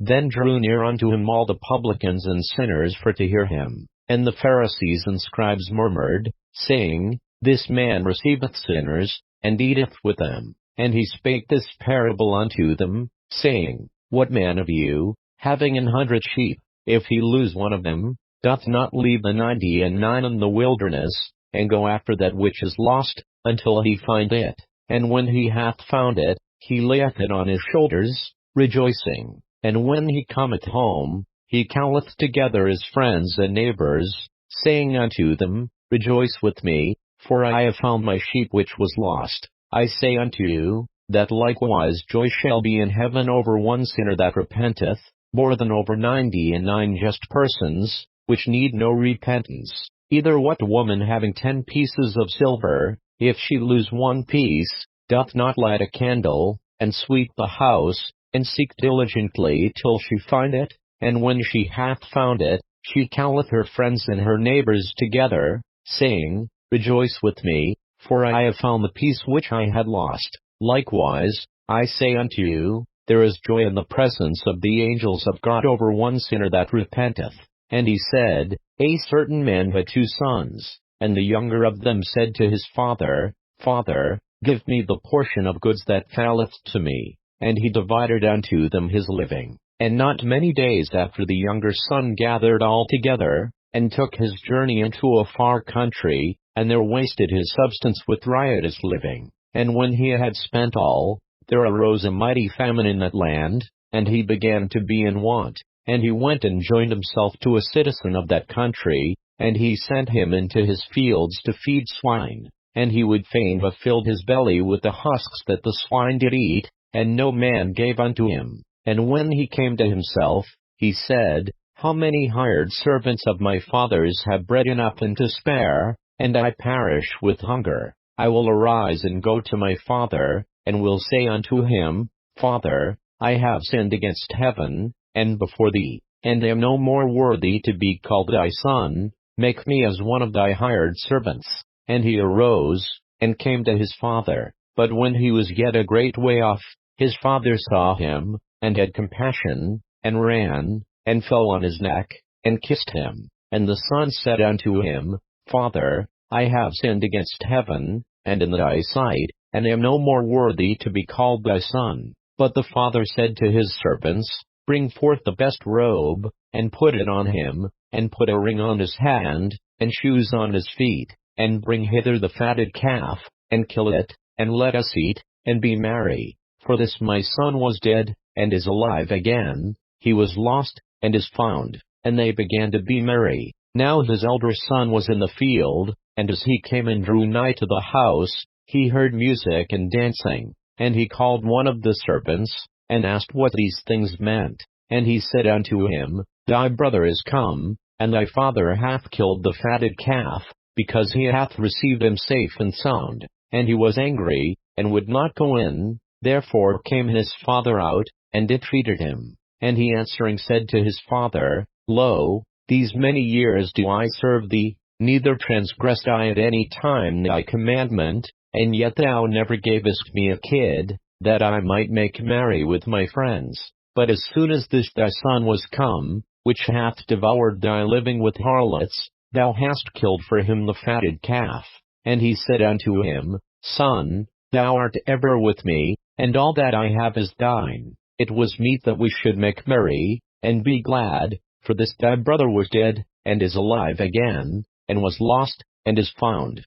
Then drew near unto him all the publicans and sinners for to hear him. And the Pharisees and scribes murmured, saying, This man receiveth sinners, and eateth with them. And he spake this parable unto them, saying, What man of you, having 100 sheep, if he lose one of them, doth not leave the 99 in the wilderness, and go after that which is lost, until he find it? And when he hath found it, he layeth it on his shoulders, rejoicing. And when he cometh home, he calleth together his friends and neighbours, saying unto them, Rejoice with me, for I have found my sheep which was lost. I say unto you, that likewise joy shall be in heaven over one sinner that repenteth, more than over 99 just persons, which need no repentance. Either what woman having 10 pieces of silver, if she lose one piece, doth not light a candle, and sweep the house, and seek diligently till she find it? And when she hath found it, she calleth her friends and her neighbours together, saying, Rejoice with me, for I have found the piece which I had lost. Likewise, I say unto you, there is joy in the presence of the angels of God over one sinner that repenteth. And he said, A certain man had 2 sons, and the younger of them said to his father, Father, give me the portion of goods that falleth to me. And he divided unto them his living. And not many days after the younger son gathered all together, and took his journey into a far country, and there wasted his substance with riotous living. And when he had spent all, there arose a mighty famine in that land, and he began to be in want. And he went and joined himself to a citizen of that country, and he sent him into his fields to feed swine. And he would fain have filled his belly with the husks that the swine did eat, and no man gave unto him. And when he came to himself, he said, How many hired servants of my father's have bread enough and to spare, and I perish with hunger? I will arise and go to my father, and will say unto him, Father, I have sinned against heaven, and before thee, and am no more worthy to be called thy son. Make me as one of thy hired servants. And he arose, and came to his father. But when he was yet a great way off, his father saw him, and had compassion, and ran, and fell on his neck, and kissed him. And the son said unto him, Father, I have sinned against heaven, and in thy sight, and am no more worthy to be called thy son. But the father said to his servants, Bring forth the best robe, and put it on him, and put a ring on his hand, and shoes on his feet, and bring hither the fatted calf, and kill it, and let us eat, and be merry. For this my son was dead, and is alive again, he was lost, and is found. And they began to be merry. Now his elder son was in the field, and as he came and drew nigh to the house, he heard music and dancing. And he called one of the servants, and asked what these things meant. And he said unto him, Thy brother is come, and thy father hath killed the fatted calf, because he hath received him safe and sound. And he was angry, and would not go in. Therefore came his father out, and entreated him. And he answering said to his father, Lo, these many years do I serve thee, neither transgressed I at any time thy commandment, and yet thou never gavest me a kid, that I might make merry with my friends. But as soon as this thy son was come, which hath devoured thy living with harlots, thou hast killed for him the fatted calf. And he said unto him, Son, thou art ever with me, and all that I have is thine. It was meet that we should make merry, and be glad, for this thy brother was dead, and is alive again, and was lost, and is found.